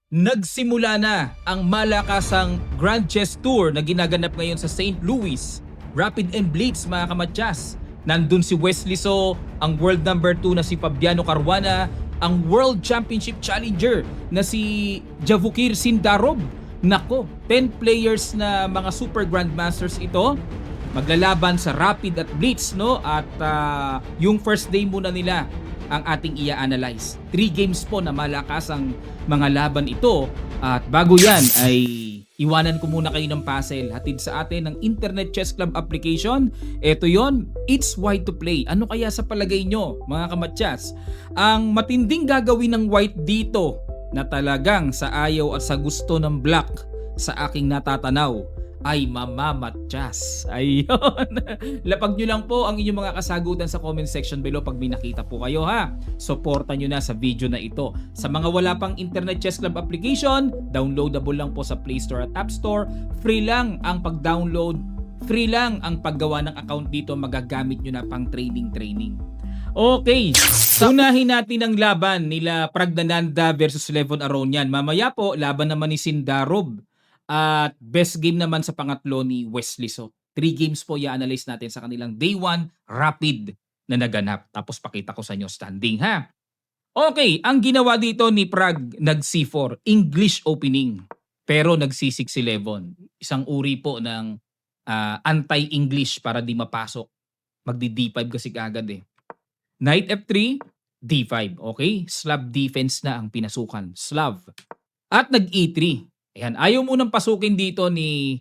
Nagsimula na ang malakasang Grand Chess Tour na ginaganap ngayon sa St. Louis. Rapid and Blitz mga kamatyas. Nandun si Wesley So, ang world number 2 na si Fabiano Caruana, ang World Championship Challenger na si Javukir Sindarov. Nako, 10 players na mga super grandmasters ito. Maglalaban sa Rapid at Blitz, no? At yung first day muna nila ang ating i-analyze. 3 games po na malakas ang mga laban ito. At bago yan ay iwanan ko muna kayo ng puzzle. Hatid sa atin ng Internet Chess Club application. Ito yon, It's White to Play. Ano kaya sa palagay nyo mga kamatyas? Ang matinding gagawin ng White dito na talagang sa ayaw at sa gusto ng Black sa aking natatanaw ay mamamatsyas. Ayun. Lapag nyo lang po ang inyong mga kasagutan sa comment section below pag may nakita po kayo ha. Suportan nyo na sa video na ito. Sa mga wala pang Internet Chess Club application, downloadable lang po sa Play Store at App Store. Free lang ang pag-download. Free lang ang paggawa ng account dito. Magagamit nyo na pang training. Okay, unahin natin ang laban nila Praggnanandhaa versus Levon Aronian. Mamaya po, laban naman ni Sindarov. At best game naman sa pangatlo ni Wesley So. 3 games po i-analyze natin sa kanilang day 1 rapid na naganap. Tapos pakita ko sa inyo standing ha. Okay, ang ginawa dito ni Prag nag C4, English opening. Pero nag C6-11. Isang uri po ng anti-English para di mapasok. Magdi D5 kasi kagad eh. Knight F3, D5. Okay, Slav defense na ang pinasukan. Slav. At nag E3. Ayan, ayaw munang pasukin dito ni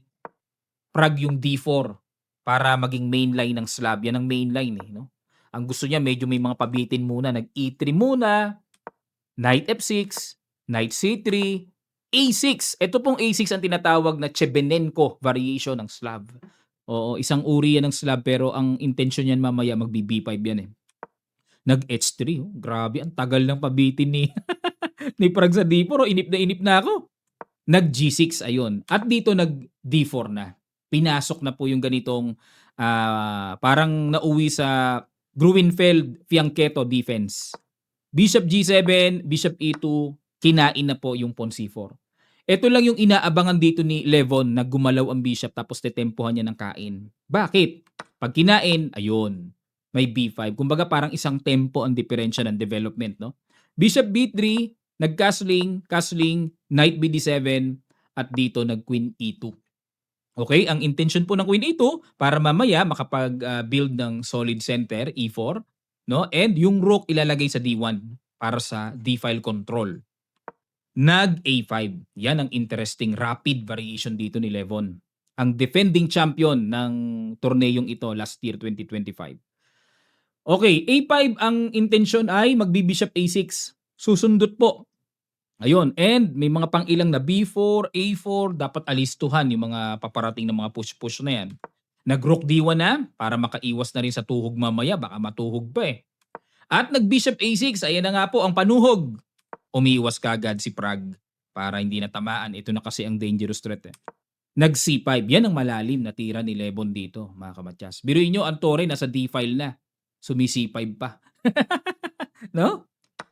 Prag yung D4 para maging main line ng Slav. Yan ang main line eh. No? Ang gusto niya medyo may mga pabitin muna. Nag-E3 muna, Knight F6, Knight C3, A6. Ito pong A6 ang tinatawag na Chebenenko variation ng Slav. Oo, isang uri yan ng Slav pero ang intention niyan mamaya magbi-B5 yan eh. Nag-H3. Oh. Grabe, ang tagal ng pabitin ni, ni Prag sa D4. Oh. Inip na ako. Nag-G6, ayun. At dito nag-D4 na. Pinasok na po yung ganitong parang nauwi sa Gruenfeld-Fianchetto defense. Bishop G7, Bishop E2, kinain na po yung Pawn C4. Ito lang yung inaabangan dito ni Levon na gumalaw ang bishop tapos tetempohan niya ng kain. Bakit? Pag kinain, ayun, may B5. Kumbaga parang isang tempo ang diferensya ng development, no? Bishop B3, nag-castling, Knight BD7, at dito nag-Queen E2. Okay, ang intention po ng Queen E2 para mamaya makapag-build ng solid center, E4, no? And yung rook ilalagay sa D1 para sa D-file control. Nag-A5. Yan ang interesting rapid variation dito ni Levon. Ang defending champion ng torneyong ito last year 2025. Okay, A5 ang intention ay magbi-bishop A6. Susundot po. Ayun, and may mga pang-ilang na B4, A4, dapat alistuhan yung mga paparating na mga push-push na yan. Nag-rook D1 na para makaiwas na rin sa tuhog mamaya, baka matuhog pa eh. At nag-bishop A6, ayan na nga po ang panuhog. Umiiwas kagad si Prag para hindi na tamaan. Ito na kasi ang dangerous threat eh. Nag-C5, yan ang malalim na tira ni Levon dito mga kamatyas. Biruin nyo, ang tore nasa D-file na. Sumi-C5 pa. No?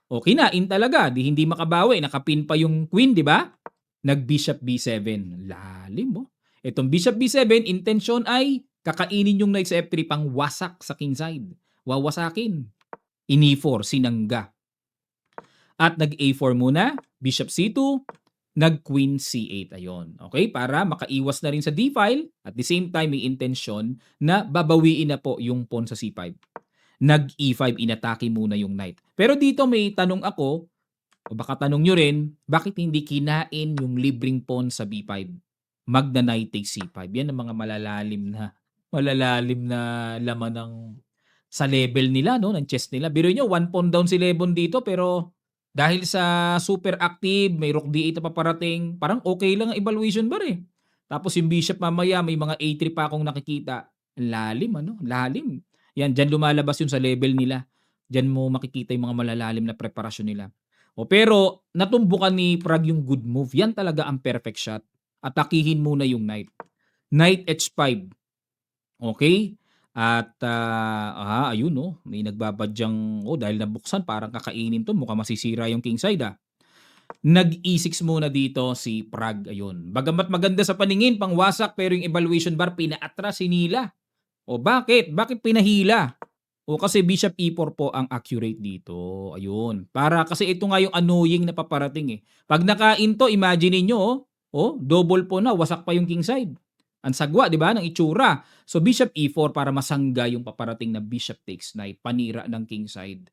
O kinain talaga, di hindi makabawi, nakapin pa yung queen, di ba? Nag-bishop B7. Lalim mo. Itong bishop B7, intention ay kakainin yung knight sa F3 pang wasak sa kingside. Wawasakin. Ini4, sinangga. At nag-A4 muna, bishop C2, nag-queen C8. Ayon. Okay, para makaiwas na rin sa D-file at the same time may intention na babawiin na po yung pawn sa C5. Nag-E5, inatake muna yung knight. Pero dito may tanong ako, o baka tanong nyo rin, bakit hindi kinain yung libreng pawn sa B5? Magna knight takes C5. Yan ang mga malalalim na laman ng sa level nila, no, ng chess nila. Biro nyo, 1 pawn down si Levon dito, pero dahil sa super active, may rook D8 na paparating, parang okay lang ang evaluation bar eh. Tapos yung bishop mamaya, may mga A3 pa akong nakikita. Lalim, ano? Lalim. Yan, dyan lumalabas yun sa level nila. Dyan mo makikita yung mga malalalim na preparasyon nila. O pero, natumbukan ni Prag yung good move. Yan talaga ang perfect shot. Atakihin muna yung knight. Knight H5. Okay? At ayun no, may nagbabadyang dahil nabuksan parang kakainin to, mukhang masisira yung kingside ah. Nag-E6 muna dito si Prague, ayun. Bagamat maganda sa paningin, pangwasak, pero yung evaluation bar pinaatras, hinila. O bakit? Bakit pinahila? O kasi bishop e4 po ang accurate dito. Ayun. Para kasi ito nga yung annoying na paparating eh. Pag nakain to, imagine niyo double po na, wasak pa yung king side. Ang sagwa, di ba, ng itsura. So bishop e4 para masangga yung paparating na bishop takes knight, panira ng king side.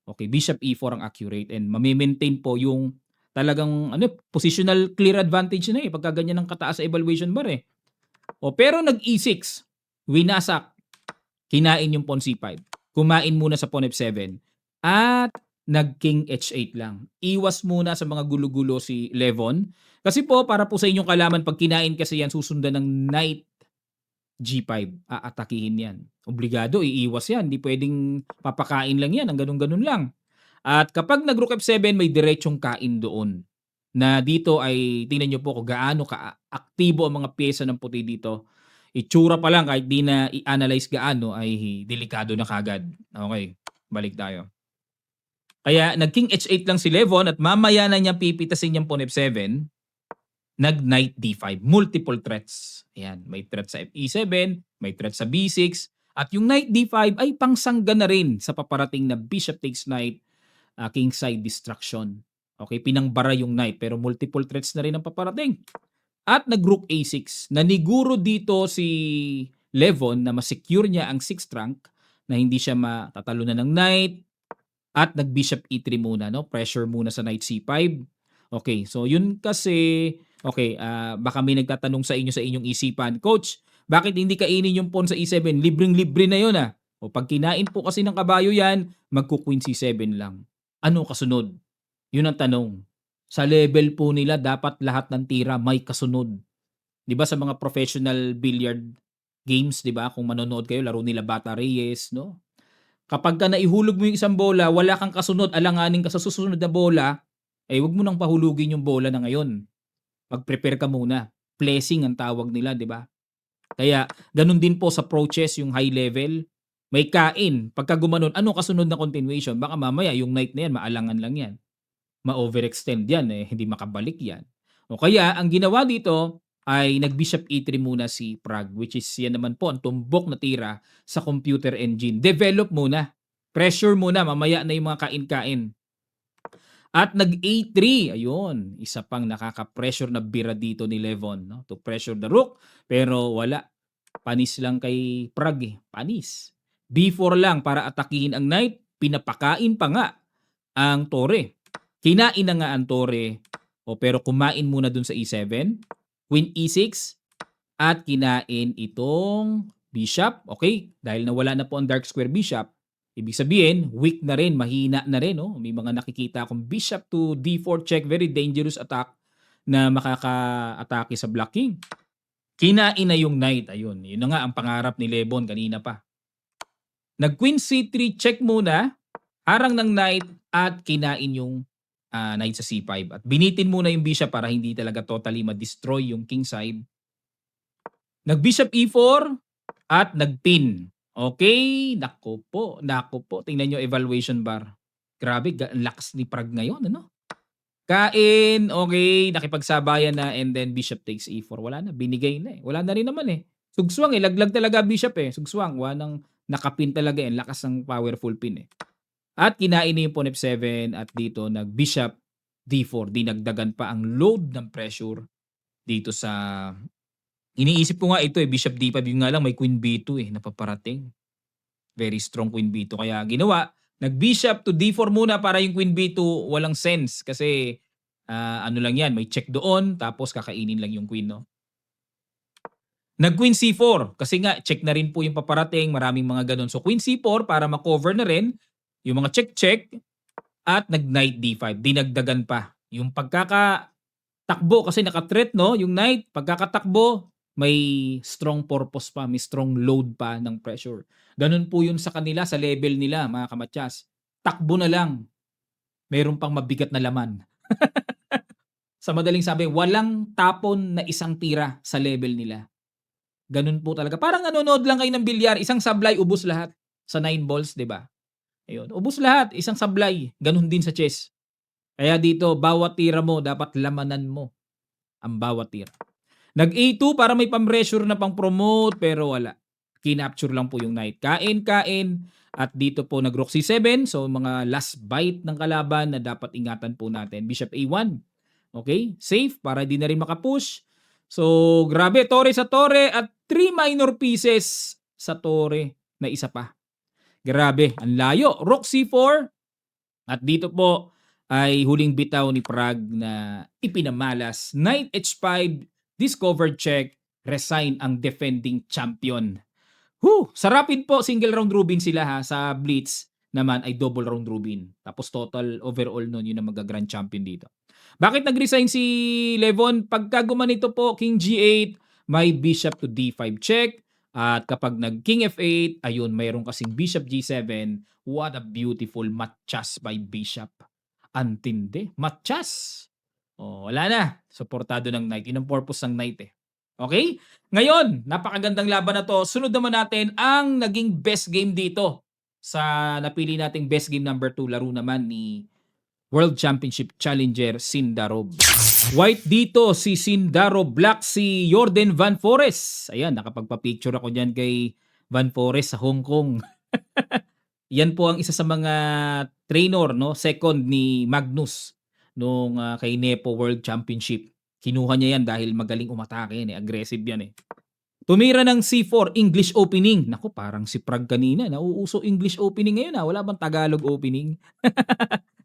Okay, bishop e4 ang accurate and mami-maintain po yung talagang positional clear advantage na eh pagka ganyan ng kataas sa evaluation bar eh. O pero nag-e6, winasak, kinain yung pawn c5. Kumain muna sa pawn f7 at nag-king h8 lang. Iwas muna sa mga gulo-gulo si Levon. Kasi po, para po sa inyong kalaman, pag kinain kasi yan, susundan ng knight g5. Aatakihin yan. Obligado, iiwas yan. Hindi pwedeng papakain lang yan. Ang ganun-ganun lang. At kapag nag-rook f7, may diretsong kain doon. Na dito ay, tingnan nyo po kung gaano ka-aktibo ang mga pyesa ng puti dito. Itsura pa lang, kahit di na i-analyze gaano, ay delikado na kagad. Okay, balik tayo. Kaya nag-king h8 lang si Levon at mamaya na niya pipitasin yung pawn f7, nag-knight d5. Multiple threats. Ayan, may threat sa e7, may threat sa b6, at yung knight d5 ay pangsangga na rin sa paparating na bishop takes knight, king side destruction. Okay, pinangbara yung knight pero multiple threats na rin ang paparating. At nag-rook a6. Naniguro dito si Levon na masecure niya ang 6th rank na hindi siya matatalunan ng knight at nag-bishop e3 muna, no? Pressure muna sa knight c5. Okay, so yun kasi, okay, baka may nagtatanong sa inyong isipan, Coach, bakit hindi kainin yung pawn sa e7? Libreng-libre na yun O pag kinain po kasi ng kabayo yan, magku-queen c7 lang. Ano kasunod? Yun ang tanong. Sa level po nila, dapat lahat ng tira may kasunod. 'Di ba sa mga professional billiard games, 'di ba? Kung manonood kayo, laro nila Bata Reyes, no? Kapag ka naihulog mo yung isang bola, wala kang kasunod, alanganin ka sa susunod na bola, wag mo nang pahulugin yung bola na ngayon. Mag-prepare ka muna. Placing ang tawag nila, 'di ba? Kaya ganun din po sa pro chess, yung high level, may kain. Pagka gumanon, ano kasunod na continuation? Baka mamaya yung knight na yan, maalangan lang yan. Ma-overextend yan, hindi makabalik yan. O kaya, ang ginawa dito ay nag-bishop e3 muna si Prague, which is yan naman po ang tumbok na tira sa computer engine. Develop muna. Pressure muna, mamaya na yung mga kain-kain. At nag-A3, ayun, isa pang nakaka-pressure na bira dito ni Levon, no? To pressure the rook, pero wala. Panis lang kay Prague, panis. B4 lang para atakihin ang knight, pinapakain pa nga ang tore. Kinain na nga ang tore, pero kumain muna dun sa e7, queen e6, at kinain itong bishop, okay? Dahil nawala na po ang dark square bishop, ibig sabihin, weak na rin, mahina na rin. May mga nakikita akong bishop to d4 check, very dangerous attack na makaka-atake sa black king. Kinain na yung knight, ayun. Yun na nga ang pangarap ni Levon kanina pa. Nag-queen c3 check muna, harang ng knight at kinain yung knight sa c5. At binitin muna yung bishop para hindi talaga totally ma-destroy yung king side. Nag-bishop e4 at nag-pin. Okay, nako po. Tingnan nyo evaluation bar. Grabe, lakas ni Prague ngayon, ano? Kain, okay, nakipagsabayan na and then bishop takes e4. Wala na, binigay na Wala na rin naman Sugswang laglag talaga bishop Sugswang, wanang nakapin talaga lakas ng powerful pin At kinain na yung pawn f7 at dito nag-bishop d4. Dinagdagan pa ang load ng pressure dito sa... Iniisip ko nga ito bishop d5. Yung nga lang may queen b2 na paparating. Very strong queen b2. Kaya ginawa, nag-bishop to d4 muna para yung queen b2 walang sense. Kasi ano lang yan, may check doon tapos kakainin lang yung queen, no? Nag-queen c4 kasi nga check na rin po yung paparating. Maraming mga ganun. So queen c4 para ma-cover na rin yung mga check-check at nag-knight d5. Dinagdagan pa. Yung pagkakatakbo kasi naka-threat, no? Yung knight, pagkakatakbo, may strong purpose pa, may strong load pa ng pressure. Ganun po yun sa kanila, sa level nila, mga kamatyas. Takbo na lang. Mayroon pang mabigat na laman. Sa madaling sabi, walang tapon na isang tira sa level nila. Ganun po talaga. Parang nanonood lang kayo ng bilyar, isang sablay, ubos lahat. Sa 9 balls, di ba? Ayun, ubos lahat, isang sablay. Ganun din sa chess. Kaya dito, bawat tira mo dapat lamanan mo ang bawat tira. Nag-A2 para may pang-pressure na pang-promote pero wala. Kinapture lang po yung knight. Kain. At dito po nag-rook C7. So mga last bite ng kalaban na dapat ingatan po natin. Bishop A1. Okay? Safe para di na rin makapush. So grabe. Torre sa torre at 3 minor pieces sa torre na isa pa. Grabe. Ang layo. Rook C4. At dito po ay huling bitaw ni Prague na ipinamalas. Knight H5, discovered check, resign ang defending champion. Sa Rapid po, single round robin sila ha. Sa Blitz naman ay double round robin. Tapos total overall nun, yun ang mag-grand champion dito. Bakit nag-resign si Levon? Pagka gumanito po, King G8, may Bishop to D5 check. At kapag nag-King F8, ayun, mayroon kasing Bishop G7. What a beautiful matchas by Bishop. Antindi. Matchas. Wala na. Suportado ng Knight. Yun ang purpose ng Knight eh. Okay? Ngayon, napakagandang laban na to. Sunod naman natin ang naging best game dito. Sa napili nating best game number 2, laro naman ni World Championship Challenger Sindarov. White dito si Sindarov, black si Jordan Van Forest. Ayan, nakapagpa-picture ako dyan kay Van Forest sa Hong Kong. Yan po ang isa sa mga trainer, no? Second ni Magnus nung kay Nepo World Championship. Kinuha niya yan dahil magaling umatake yan eh. Aggressive yan eh. Tumira ng C4, English opening. Naku, parang si Prague kanina. Nauuso English opening ngayon ha. Wala bang Tagalog opening?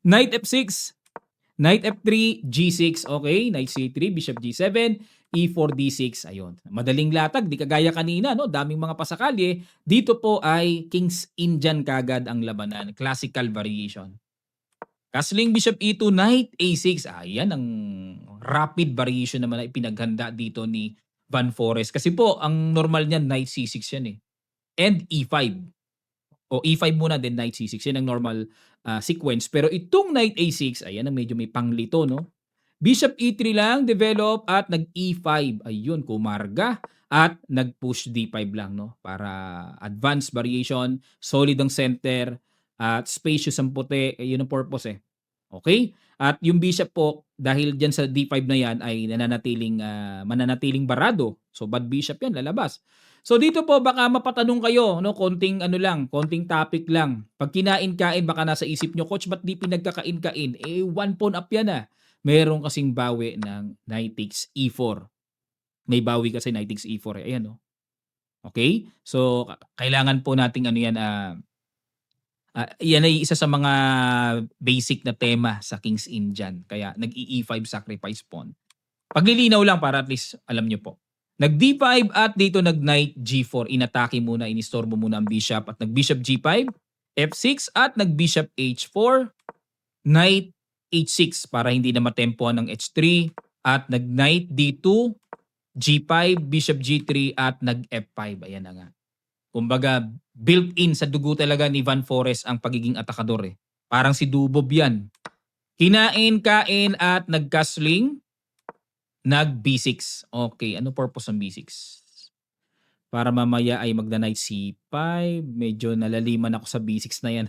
Knight F6, Knight F3, G6. Okay, Knight C3, Bishop G7, E4, D6. Ayun. Madaling latag. Di kagaya kanina, no? Daming mga pasakali. Dito po ay King's Indian kagad ang labanan. Classical variation. Castling Bishop E2, Knight A6. Ayan ang rapid variation naman na ipinaghanda dito ni Van Forest. Kasi po, ang normal niyan, Knight C6 yan eh. And E5. O E5 muna, then Knight C6. Yan ang normal sequence. Pero itong Knight A6, ayan ang medyo may panglito, no? Bishop E3 lang, develop, at nag-E5. Ayun, kumarga. At nag-push D5 lang, no? Para advanced variation, solid ang center, at spacious ang puti. Yun ang purpose eh. Okay? At yung bishop po, dahil dyan sa D5 na yan, ay mananatiling barado. So, bad bishop yan, lalabas. So, dito po, baka mapatanong kayo, no? Konting topic lang. Pag kinain-kain, baka nasa isip nyo, Coach, ba't di pinagkakain-kain? One pawn up yan ah. Meron kasing bawi ng Knight takes E4. May bawi kasi Knight takes E4. Ayan, no? Okay? So, kailangan po nating yan ay isa sa mga basic na tema sa King's Indian. Kaya nag-E5 sacrifice pawn. Paglilinaw lang para at least alam nyo po. Nag-D5 at dito nag-Knight G4. Inatake muna, inistorbo muna ang bishop. At nag-Bishop G5, F6 at nag-Bishop H4, Knight H6 para hindi na matempohan ng H3. At nag-Knight D2, G5, Bishop G3 at nag-F5. Ayan na nga. Kumbaga, built-in sa dugo talaga ni Van Forest ang pagiging atakador eh. Parang si Dubob yan. Kinain, kain at nag-castling, nag-B6. Okay, ano purpose ng B6? Para mamaya ay magda-Knight C5. Medyo nalaliman ako sa B6 na yan.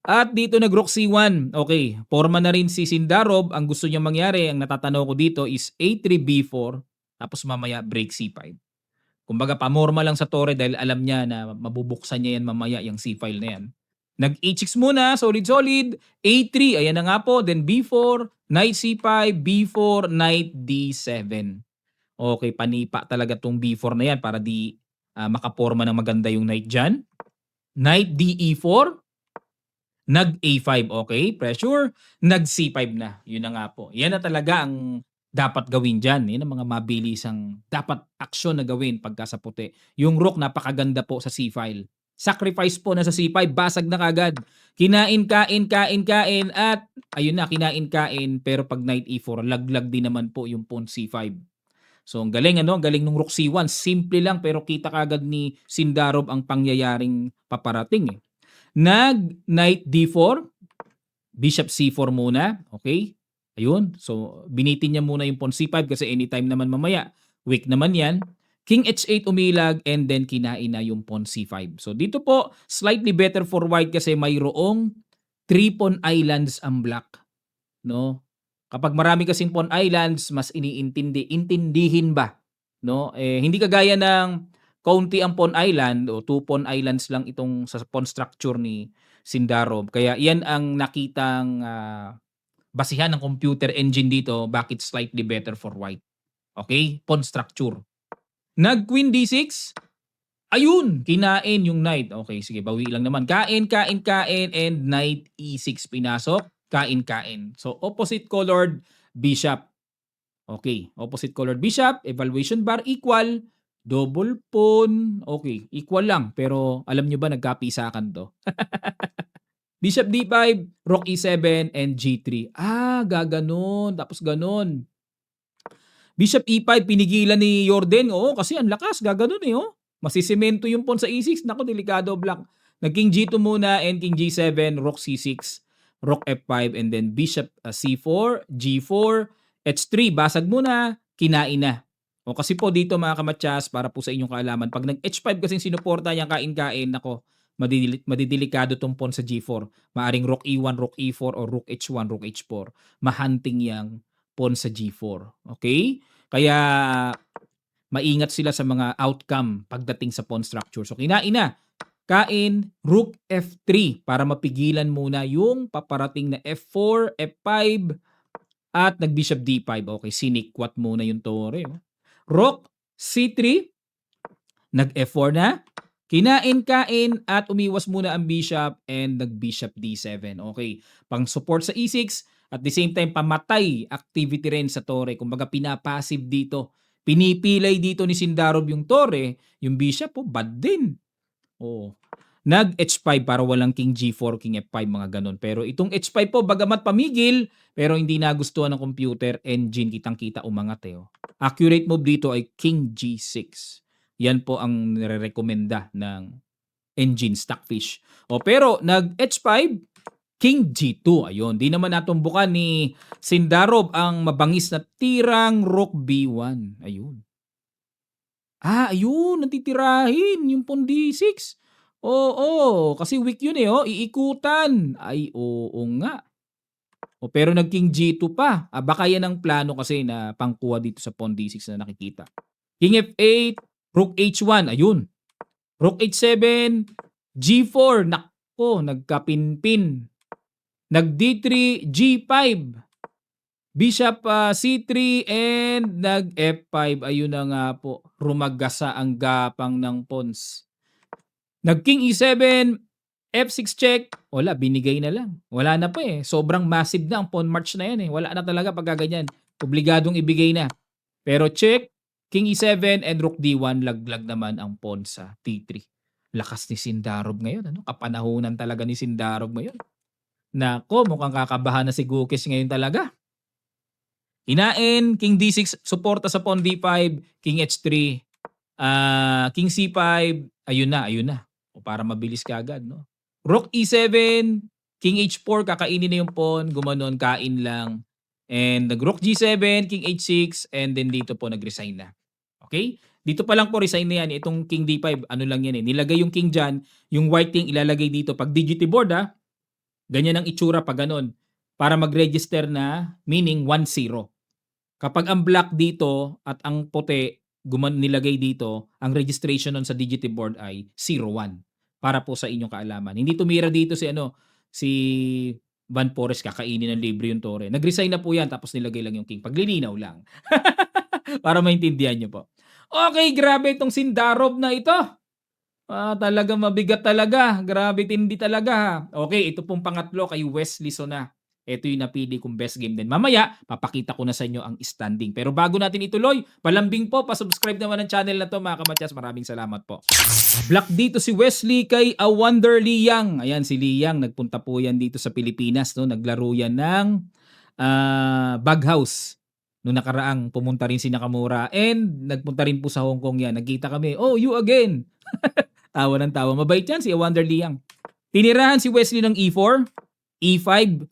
At dito nag-Rook C1. Okay, forma na rin si Sindarov. Ang gusto niya mangyari, ang natatanaw ko dito is A3, B4. Tapos mamaya break C5. Kumbaga, pamorma lang sa torre dahil alam niya na mabubuksan niya yan mamaya yung C-file na yan. Nag-H6 muna, solid. A3, ayan na nga po. Then B4, Knight C5, B4, Knight D7. Okay, panipa talaga tong B4 na yan para di makaporma ng maganda yung Knight dyan. Knight DE4, nag-A5, okay, pressure. Nag-C5 na, yun na nga po. Yan na talaga ang dapat gawin dyan. Yan ang mga mabilisang dapat aksyon na gawin pagka sa puti. Yung rook napakaganda po sa C-file. Sacrifice po na sa C5, basag na kagad. Kinain at ayun na, kinain pero pag Knight E4, laglag din naman po yung pawn C5. So ang galing ang galing ng rook C1. Simple lang pero kita kagad ni Sindarov ang pangyayaring paparating eh. Nag-Knight D4, Bishop C4 muna, okay? Ayun, so binitin niya muna yung pawn C5 kasi anytime naman mamaya, weak naman yan. King H8 umilag and then kinain na yung pawn C5. So dito po, slightly better for white kasi mayroong 3 pawn islands ang black, no? Kapag marami kasing pawn islands, mas intindihin ba, no? Hindi kagaya ng kaunti ang pawn island o 2 pawn islands lang itong sa pawn structure ni Sindarov. Kaya yan ang nakitang basihan ng computer engine dito, bakit slightly better for white. Okay? Pawn structure. Nag-queen d6. Ayun, kinain yung knight. Okay, sige, bawi lang naman. Kain, and knight e6 pinasok. Kain. So, opposite colored bishop. Okay, opposite colored bishop, evaluation bar equal, double pawn. Okay, equal lang. Pero alam nyo ba, nagkapisakan to. Bishop d5, rook e7, and g3. Gaganon. Tapos ganon. Bishop e5, pinigilan ni Jordan. Oo, kasi ang lakas. Gaganon oh. Masisemento yung pawn sa e6. Naku, delikado black. Nag-king g2 muna and king g7, rook c6, rook f5, and then bishop c4, g4, h3. Basag muna, kinain na. O kasi po dito mga kamatsas, para po sa inyong kaalaman, pag nag-h5 kasing sinuporta yung kain-kain, nako, madidelikado tong pawn sa g4. Maaring rook e1, rook e4, or rook h1, rook h4. Mahunting yang pawn sa g4. Okay? Kaya maingat sila sa mga outcome pagdating sa pawn structure. So kinain na. Kain, rook f3 para mapigilan muna yung paparating na f4, f5, at nag-bishop d5. Okay, sinikwat muna yung tore. Rook c3, nag-f4 na. Kinain, at umiwas muna ang bishop and nag-bishop d7. Okay, pang support sa e6 at the same time pamatay activity rin sa tore. Kumbaga pinapassive dito. Pinipilay dito ni Sindarov yung tore, yung bishop bad din. Nag h5 para walang king g4, king f5, mga ganun. Pero itong h5 po, bagamat pamigil, pero hindi nagustuhan ng computer engine, kitang-kita umangat Accurate move dito ay king g6. Yan po ang nire-recommenda ng engine Stockfish. Pero nag h5, king g2. Ayun, di naman natumbukan ni Sindarov ang mabangis na tirang rook b1. Ayun. Ayun, natitirahin yung pawn d6. Oo, kasi weak yun iikutan. Ay, oo nga. Pero nag king g2 pa. Baka yan ang plano kasi na pangkuha dito sa pawn d6 na nakikita. King f8, rook h1. Ayun. Rook h7, g4. Nako, nagkapinpin. Nag d3, g5. Bishop c3 and nag f5. Ayun na nga po. Rumagasa ang gapang ng pawns. Nag king e7, f6 check. Wala, binigay na lang. Wala na pa Sobrang massive na ang pawn march na yan Wala na talaga pag ganyan. Obligadong ibigay na. Pero check, king e7 and rook d1. Laglag naman ang pawn sa t3. Lakas ni Sindarov ngayon. Kapanahunan talaga ni Sindarov ngayon. Nako, mukhang kakabahan na si Gukis ngayon talaga. Kinain, king d6, suporta sa pawn d5, king h3, king c5, ayun na. Para mabilis kagad, no? Rook e7, king h4, kakainin na yung pawn, gumanon, kain lang. And nag-rook g7, king h6, and then dito po nag-resign na. Okay? Dito pa lang po resign na yan. Itong king d5, ano lang yan nilagay yung king dyan, yung white king ilalagay dito. Pag digit board ganyan ang itsura pag ganon. Para mag-register na, meaning 1-0. Kapag ang black dito at ang puti nilagay dito, ang registration nun sa digit board ay 0-1. Para po sa inyong kaalaman. Hindi tumira dito si Van Pores, kakainin ng libre yung tore. Nag-resign na po yan, tapos nilagay lang yung king. Paglilinaw lang. Para maintindihan nyo po. Okay, grabe itong Sindarov na ito. Talaga mabigat talaga. Grabe tindi talaga. Okay, ito pong pangatlo kay Wesley Sona. Ito yung napili kong best game din. Mamaya, papakita ko na sa inyo ang standing. Pero bago natin ituloy, palambing po, pasubscribe naman ng channel na to mga kamatyas. Maraming salamat po. Black dito si Wesley kay A Wonder Liang. Ayan si Liang, nagpunta po yan dito sa Pilipinas. No? Naglaro yan ng Baghouse. Noong nakaraang pumunta rin si Nakamura and nagpunta rin po sa Hong Kong yan. Nagkita kami, oh you again. Tawa ng tawa. Mabait yan si A Wonder Liang. Tinirahan si Wesley ng e4, e5,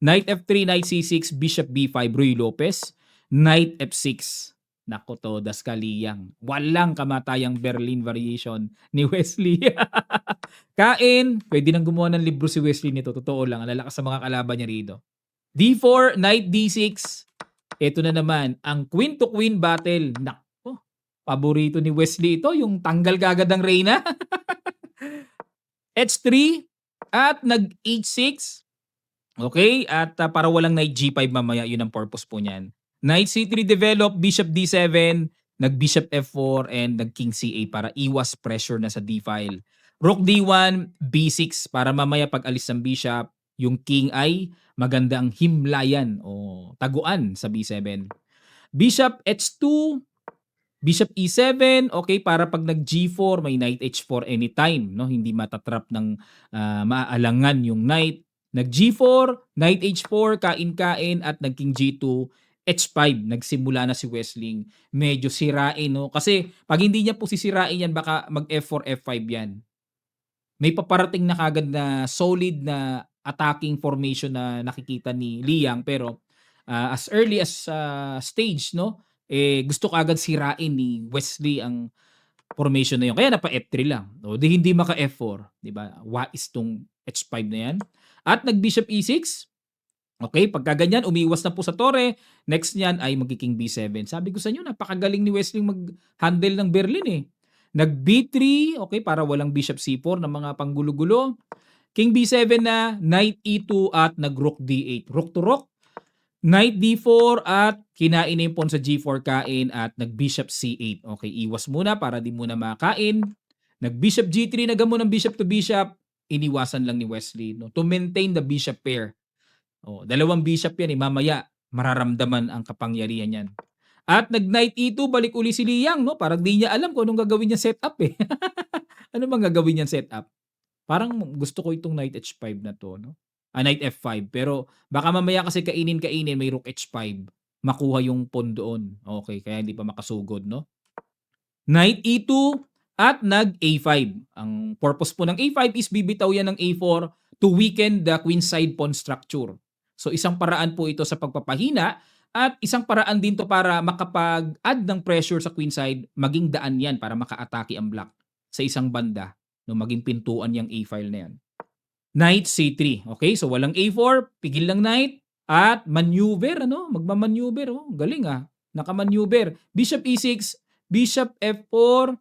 knight f3, knight c6, bishop b5, Ruy Lopez, knight f6. Naku, todas ka Liyang. Walang kamatayang Berlin variation ni Wesley. Kain, pwede nang gumawa ng libro si Wesley nito, totoo lang, ang lalakas sa mga kalaban niya rito. D4, Knight D6. Ito na naman, ang Queen to Queen battle. Naku, paborito ni Wesley ito, yung tanggal kagad ang Reyna. H3 at nag H6. Okay, at para walang Knight G5 mamaya, yun ang purpose po niyan. Knight C3 develop, Bishop D7, nag Bishop F4 and nag King C8 para iwas pressure na sa D file. Rook D1, B6 para mamaya pag alis ng Bishop, yung King ay maganda ang himlayan o taguan sa B7. Bishop H2, Bishop E7, okay, para pag nag G4 may Knight H4 anytime, no? Hindi matatrap ng maaalangan yung Knight. Nag G4, Knight H4, kain-kain at nag King G2, H5. Nagsimula na si Wesling. Medyo sirain, no? Kasi pag hindi niya po sisirain yan, baka mag F4, F5 yan. May paparating na kagad na solid na attacking formation na nakikita ni Liang, pero as early as stage, no? Gusto kaagad sirain ni Wesley ang formation na yun. Kaya napa F3 lang. O di hindi maka F4, 'di ba? Wais tong H5 na yan. At nag Bishop E6. Okay, pagka ganyan, umiwas na po sa tore. Next niyan ay magiging B7. Sabi ko sa inyo, napakagaling ni Wesley mag-handle ng Berlin eh. Nag B3, okay, para walang Bishop C4 ng mga panggulo-gulo. King B7 na, Knight E2 at nag Rook D8. Rook to Rook. Knight D4 at kinain na yung pawn sa G4 kain at nag Bishop C8. Okay, iwas muna para di muna makain. Nag Bishop G3, nagamo ng Bishop to Bishop. Iniwasan lang ni Wesley, no, to maintain the Bishop pair. Dalawang Bishop yan mamaya mararamdaman ang kapangyarihan yan. At nag Knight E2, balik uli si Liang, no? Parang di niya alam kung anong gagawin niya setup eh. Ano bang gagawin niya setup? Parang gusto ko itong Knight H5 na to, no? Knight F5. Pero baka mamaya kasi kainin may Rook H5. Makuha yung pawn doon. Okay, kaya hindi pa makasugod, no? Knight E2 at nag A5. Ang purpose po ng A5 is bibitaw yan ng A4 to weaken the queenside pawn structure. So isang paraan po ito sa pagpapahina at isang paraan din to para makapag-add ng pressure sa queenside, maging daan yan para maka-atake ang black sa isang banda, no, maging pintuan yung A file na yan. Knight C3. Okay, so walang A4, pigil lang knight at maneuver, ano? Magma-maneuver, oh. Galing ah. Naka-maneuver. Bishop E6, Bishop F4,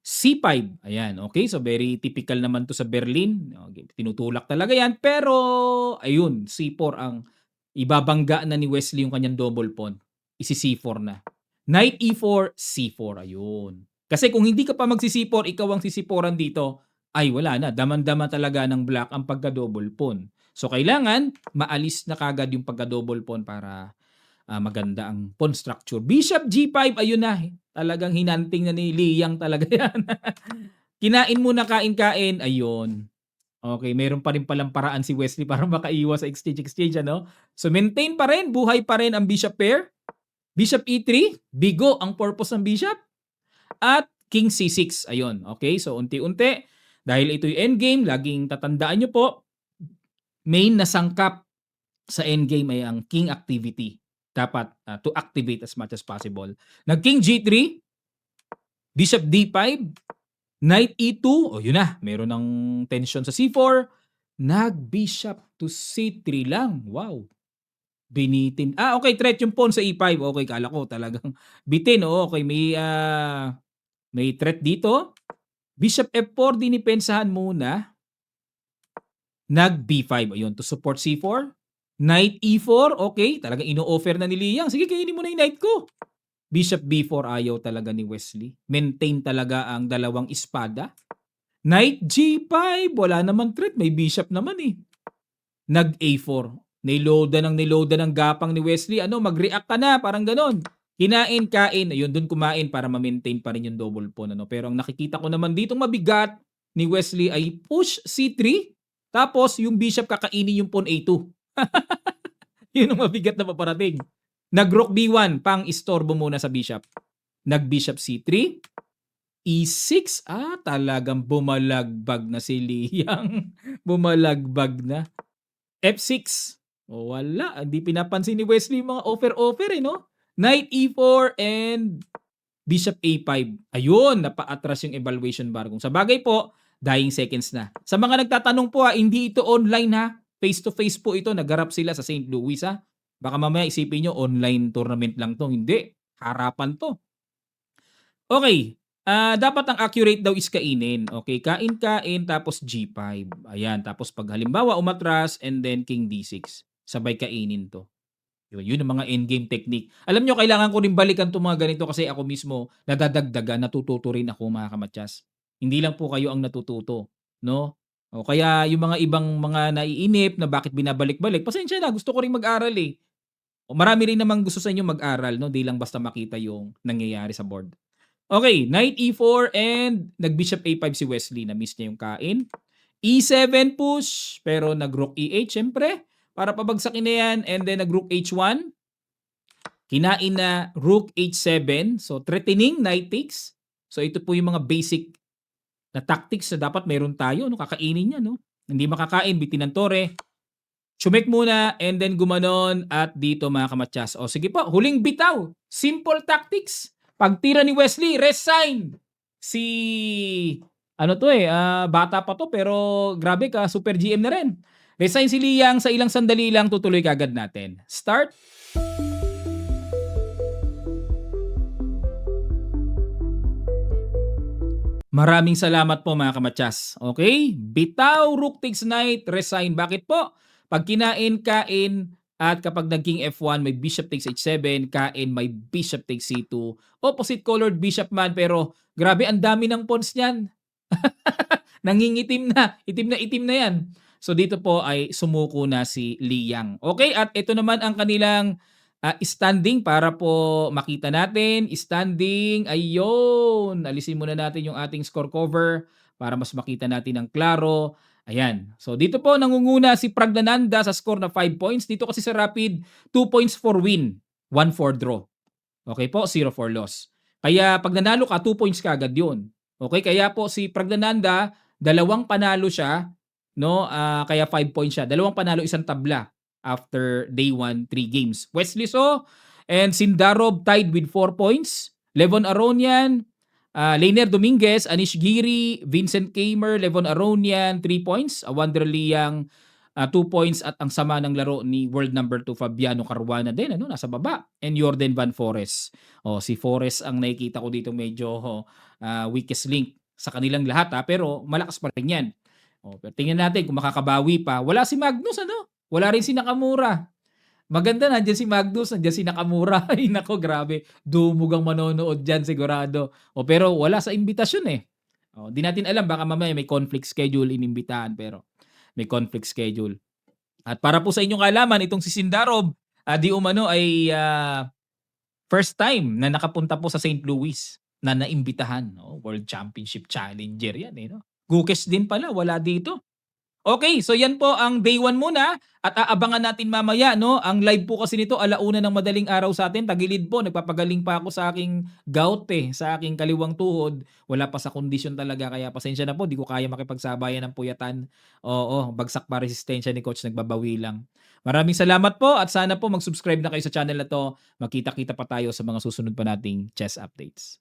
C5. Ayan, okay? So very typical naman to sa Berlin. Okay, tinutulak talaga yan. Pero, ayun, C4 ang ibabangga na ni Wesley yung kanyang double pawn. Isi C4 na. Knight E4, C4. Ayun. Kasi kung hindi ka pa magsi-C4, ikaw ang sisiporan dito, ay wala na. Daman-dama talaga ng black ang pagka-double pawn. So kailangan maalis na kagad yung pagka-double pawn para maganda ang pawn structure. Bishop G5, ayun na. Talagang hinanting na ni Liang talaga yan. Kinain muna, kain-kain. Ayun. Okay, meron pa rin palang paraan si Wesley para makaiwas sa exchange, ano? So maintain pa rin, buhay pa rin ang bishop pair. Bishop E3, bigo ang purpose ng bishop. At King C6, ayun. Okay, so unti-unti. Dahil ito'y endgame, laging tatandaan nyo po, main na sangkap sa endgame ay ang king activity. Dapat to activate as much as possible. Nag-King G3, Bishop D5, Knight E2, yun na, meron ng tension sa C4, nag-Bishop to C3 lang. Wow. Binitin. Okay, threat yung pawn sa E5. Okay, kala ko talagang bitin. Okay, may threat dito. Bishop F4, dinipensahan muna. Nag B5, ayun, to support C4. Knight E4, okay, talagang ino-offer na ni Liang. Sige, kainin mo na yung knight ko. Bishop B4, ayaw talaga ni Wesley. Maintain talaga ang dalawang espada. Knight G5, wala naman threat, may bishop naman eh. Nag A4, niloadan ng gapang ni Wesley. Mag-react ka na, parang ganon. Kinain, kain, ayun, dun kumain para ma-maintain pa rin yung double pawn. Pero ang nakikita ko naman ditong mabigat ni Wesley ay push C3, tapos yung bishop kakainin yung pawn A2. Yun ang mabigat na paparating. Nag-rook B1, pang istorbo muna sa bishop. Nag-bishop C3, E6, talagang bumalagbag na si Liang. Bumalagbag na. F6, wala, hindi pinapansin ni Wesley yung mga offer-offer no? Knight E4 and Bishop A5. Ayun, napa-atras yung evaluation bar. Kung sa bagay po, dying seconds na. Sa mga nagtatanong po hindi ito online ha. Face-to-face po ito. Nagarap sila sa St. Louis ha. Baka mamaya isipin nyo online tournament lang to. Hindi. Harapan to. Okay. Dapat ang accurate daw is kainin. Okay, kain-kain tapos G5. Ayan, tapos pag halimbawa umatras and then King D6. Sabay kainin to. Yun ang mga endgame technique. Alam nyo, kailangan ko rin balikan itong mga ganito kasi ako mismo nadadagdagan, natututo rin ako mga kamatyas. Hindi lang po kayo ang natututo, no? O kaya yung mga ibang mga naiinip na bakit binabalik-balik, pasensya na, gusto ko rin mag-aral eh. O marami rin namang gusto sa inyo mag-aral, no? Di lang basta makita yung nangyayari sa board. Okay, Knight E4 and nag-Bishop A5 si Wesley. Na-miss niya yung kain. E7 push, pero nag-Rook E8 syempre. Para pabagsakin na yan. And then nag-Rook H1. Kinain na Rook H7. So threatening, Knight takes. So ito po yung mga basic na tactics na dapat meron tayo. No? Kakainin niya. No? Hindi makakain, bitin ng tore. Chumek muna and then gumanon at dito mga kamatyas. O sige po, huling bitaw. Simple tactics. Pagtira ni Wesley, resign. Si ano to bata pa to pero grabe ka, super GM na rin. Resign si Liang, sa ilang sandali lang tutuloy kagad natin. Start. Maraming salamat po mga kamatyas. Okay? Bitaw, Rook takes Knight, resign. Bakit po? Pag kinain, kain, at kapag naging F1, may Bishop takes H7, kain, may Bishop takes C2. Opposite colored Bishop man, pero grabe, ang dami ng pawns niyan. Nangingitim na. Itim na yan. So dito po ay sumuko na si Liang. Okay, at ito naman ang kanilang standing para po makita natin. Standing, ayun. Alisin muna natin yung ating score cover para mas makita natin ng klaro. Ayan. So dito po nangunguna si Pragnananda sa score na 5 points. Dito kasi sa Rapid, 2 points for win, 1 for draw. Okay po, 0 for loss. Kaya pag nanalo ka, 2 points ka agad yun. Okay, kaya po si Pragnananda, 2 panalo siya, no? Kaya 5 points siya. 2 panalo, 1 tabla after day 1, 3 games. Wesley So and Sindarov tied with 4 points. Levon Aronian, Leiner Dominguez, Anish Giri, Vincent Kamer, Levon Aronian, 3 points. Wander Liang, 2 points. At ang sama ng laro ni world number 2 Fabiano Caruana din, nasa baba. And Jordan Van Forest. Si Forest ang nakikita ko dito medyo weakest link sa kanilang lahat pero malakas pa rin yan. Pero tingnan natin kung makakabawi pa. Wala si Magnus, wala rin si Nakamura. Maganda, nandiyan si Magnus, nandiyan si Nakamura. Ay nako, grabe. Dumugang manonood dyan sigurado. Pero wala sa imbitasyon di natin alam, baka mamaya may conflict schedule inimbitahan, pero may conflict schedule. At para po sa inyong kaalaman, itong si Sindarov, di umano ay first time na nakapunta po sa St. Louis na naimbitahan. World Championship Challenger yan. Gukes din pala, wala dito. Okay, so yan po ang day 1 muna at aabangan natin mamaya, Ang live po kasi nito 1:00 ng madaling araw sa atin. Tagilid po, nagpapagaling pa ako sa aking gout sa aking kaliwang tuhod. Wala pa sa kondisyon talaga kaya pasensya na po, di ko kaya makipagsabayan ng puyatan. Bagsak pa resistensya ni coach, nagbabawi lang. Maraming salamat po at sana po mag-subscribe na kayo sa channel na to. Makita-kita pa tayo sa mga susunod pa nating chess updates.